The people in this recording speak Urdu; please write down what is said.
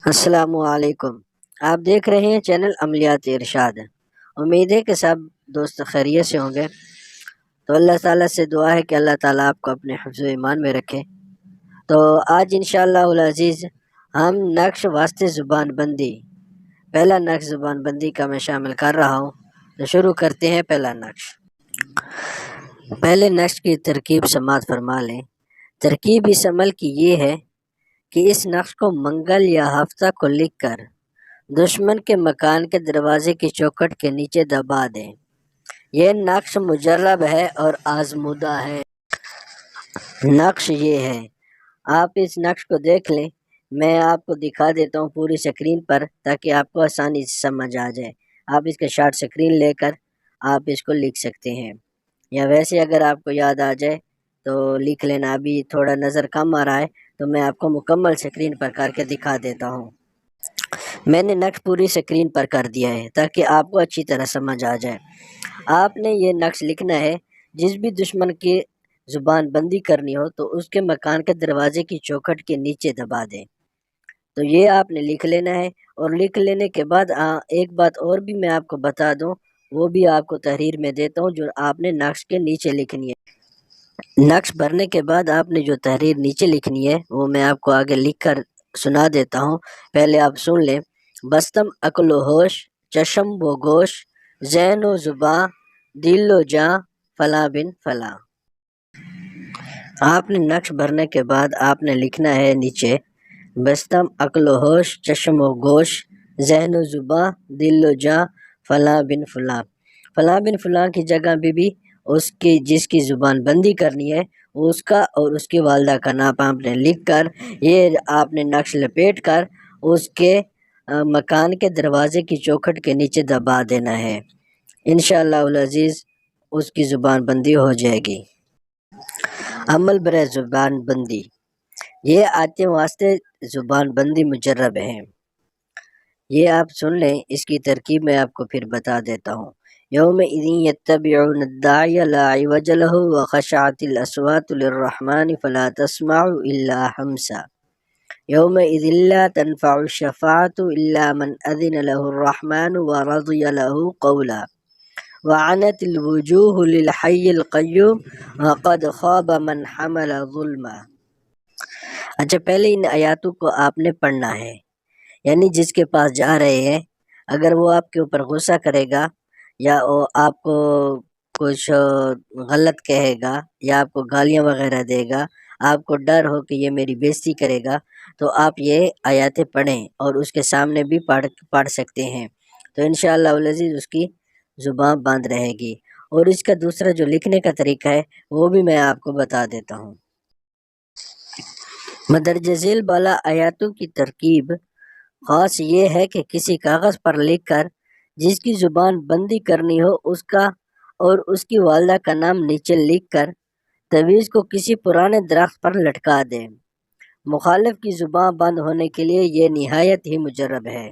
السلام علیکم۔ آپ دیکھ رہے ہیں چینل عملیات ارشاد۔ امید ہے کہ سب دوست خیریت سے ہوں گے۔ تو اللہ تعالیٰ سے دعا ہے کہ اللہ تعالیٰ آپ کو اپنے حفظ و ایمان میں رکھے۔ تو آج انشاءاللہ العزیز ہم نقش واسطے زبان بندی، پہلا نقش زبان بندی کا میں شامل کر رہا ہوں۔ تو شروع کرتے ہیں پہلا نقش۔ پہلے نقش کی ترکیب سماعت فرما لیں۔ ترکیب اس عمل کی یہ ہے کہ اس نقش کو منگل یا ہفتہ کو لکھ کر دشمن کے مکان کے دروازے کی چوکھٹ کے نیچے دبا دیں۔ یہ نقش مجرب ہے اور آزمودہ ہے۔ نقش یہ ہے، آپ اس نقش کو دیکھ لیں، میں آپ کو دکھا دیتا ہوں پوری سکرین پر تاکہ آپ کو آسانی سے سمجھ آ جائے۔ آپ اس کا شارٹ سکرین لے کر آپ اس کو لکھ سکتے ہیں، یا ویسے اگر آپ کو یاد آ جائے تو لکھ لینا۔ ابھی تھوڑا نظر کم آ رہا ہے تو میں آپ کو مکمل سکرین پر کر کے دکھا دیتا ہوں۔ میں نے نقش پوری سکرین پر کر دیا ہے تاکہ آپ کو اچھی طرح سمجھ آ جائے۔ آپ نے یہ نقش لکھنا ہے، جس بھی دشمن کی زبان بندی کرنی ہو تو اس کے مکان کے دروازے کی چوکھٹ کے نیچے دبا دیں۔ تو یہ آپ نے لکھ لینا ہے، اور لکھ لینے کے بعد ایک بات اور بھی میں آپ کو بتا دوں، وہ بھی آپ کو تحریر میں دیتا ہوں جو آپ نے نقش کے نیچے لکھنی ہے۔ نقش بھرنے کے بعد آپ نے جو تحریر نیچے لکھنی ہے وہ میں آپ کو آگے لکھ کر سنا دیتا ہوں، پہلے آپ سن لیں۔ بستم عقل و ہوش، چشم و گوش، ذہن و زباں، دل و جاں، فلاں بن فلاں۔ آپ نے نقش بھرنے کے بعد آپ نے لکھنا ہے نیچے، بستم عقل و ہوش، چشم و گوش، ذہن و زباں، دل و جاں، فلاں بن فلاں۔ فلاں بن فلاں کی جگہ بھی اس کی جس کی زبان بندی کرنی ہے اس کا اور اس کی والدہ کا نام آپ نے لکھ کر، یہ آپ نے نقش لپیٹ کر اس کے مکان کے دروازے کی چوکھٹ کے نیچے دبا دینا ہے۔ انشاءاللہ العزیز اس کی زبان بندی ہو جائے گی۔ عمل برائے زبان بندی، یہ آتے واسطے زبان بندی مجرب ہیں۔ یہ آپ سن لیں، اس کی ترکیب میں آپ کو پھر بتا دیتا ہوں۔ یومئذ یتبعون الداعی لا عوج لہ وخشعت الاصوات للرحمن فلا تسمع الا ہمسا۔ یومئذ لا تنفع الشفاعة الا من اذن له الرحمن ورضی له قولا وعنت الوجوہ للحی القیوم وقد خاب من حمل ظلما۔ اچھا، پہلے ان آیاتوں کو آپ نے پڑھنا ہے، یعنی جس کے پاس جا رہے ہیں اگر وہ آپ کے اوپر غصہ کرے گا یا وہ آپ کو کچھ غلط کہے گا یا آپ کو گالیاں وغیرہ دے گا، آپ کو ڈر ہو کہ یہ میری بےزتی کرے گا، تو آپ یہ آیاتیں پڑھیں اور اس کے سامنے بھی پڑھ سکتے ہیں۔ تو انشاءاللہ العزیز اس کی زبان بند رہے گی۔ اور اس کا دوسرا جو لکھنے کا طریقہ ہے وہ بھی میں آپ کو بتا دیتا ہوں۔ مدرجہ ذیل بالا آیاتوں کی ترکیب خاص یہ ہے کہ کسی کاغذ پر لکھ کر جس کی زبان بندی کرنی ہو اس کا اور اس کی والدہ کا نام نیچے لکھ کر تعویذ کو کسی پرانے درخت پر لٹکا دیں۔ مخالف کی زبان بند ہونے کے لیے یہ نہایت ہی مجرب ہے۔